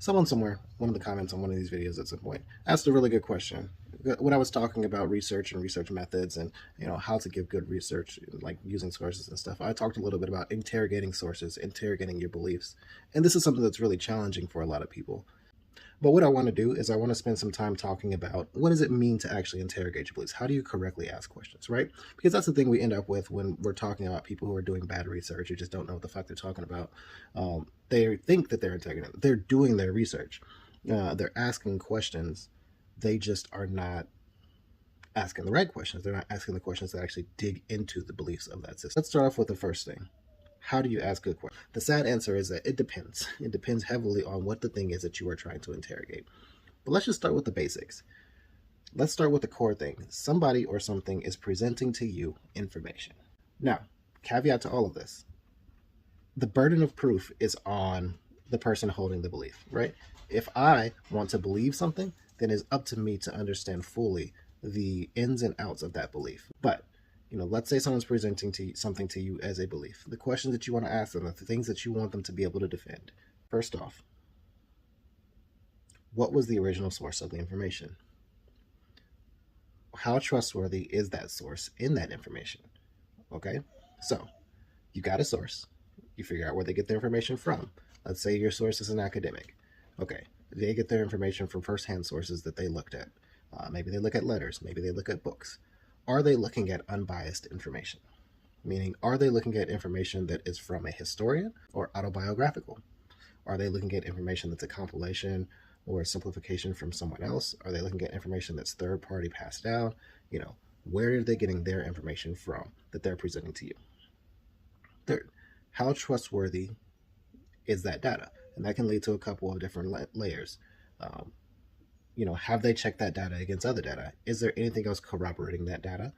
Someone somewhere, one of the comments on one of these videos at some point, asked a really good question. When I was talking about research and research methods and how to give good research, like using sources and stuff, I talked a little bit about interrogating sources, interrogating your beliefs. And this is something that's really challenging for a lot of people. But what I want to do is I want to spend some time talking about what does it mean to actually interrogate your beliefs? How do you correctly ask questions, right? Because that's the thing we end up with when we're talking about people who are doing bad research or just don't know what the fuck they're talking about. They think that they're interrogating. They're doing their research. They're asking questions. They just are not asking the right questions. They're not asking the questions that actually dig into the beliefs of that system. Let's start off with the first thing. How do you ask good questions? The sad answer is that it depends. It depends heavily on what the thing is that you are trying to interrogate. But let's just start with the basics. Let's start with the core thing. Somebody or something is presenting to you information. Now, caveat to all of this. The burden of proof is on the person holding the belief, right? If I want to believe something, then it's up to me to understand fully the ins and outs of that belief. But let's say someone's presenting something to you as a belief. The questions that you want to ask them, the things that you want them to be able to defend. First off, what was the original source of the information? How trustworthy is that source in that information? Okay, so you got a source. You figure out where they get their information from. Let's say your source is an academic. Okay, they get their information from firsthand sources that they looked at. Maybe they look at letters. Maybe they look at books. Are they looking at unbiased information? Meaning, are they looking at information that is from a historian or autobiographical? Are they looking at information that's a compilation or a simplification from someone else? Are they looking at information that's third party passed down? Where are they getting their information from that they're presenting to you? Third, how trustworthy is that data? And that can lead to a couple of different layers. Have they checked that data against other data? Is there anything else corroborating that data?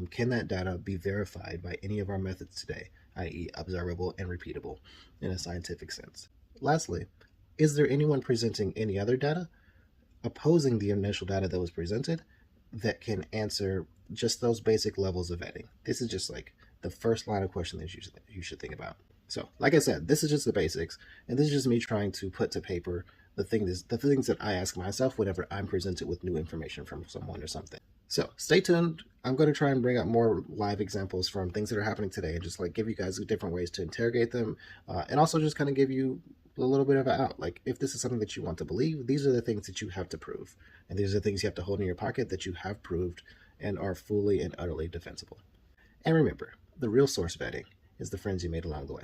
Can that data be verified by any of our methods today, i.e. observable and repeatable in a scientific sense? Lastly, is there anyone presenting any other data opposing the initial data that was presented that can answer just those basic levels of vetting? This is just like the first line of question that you should think about. So, like I said, this is just the basics, and this is just me trying to put to paper the things that I ask myself whenever I'm presented with new information from someone or something. So stay tuned. I'm going to try and bring up more live examples from things that are happening today and just like give you guys different ways to interrogate them, and also just kind of give you a little bit of an out. Like, if this is something that you want to believe, these are the things that you have to prove. And these are the things you have to hold in your pocket that you have proved and are fully and utterly defensible. And remember, the real source vetting is the friends you made along the way.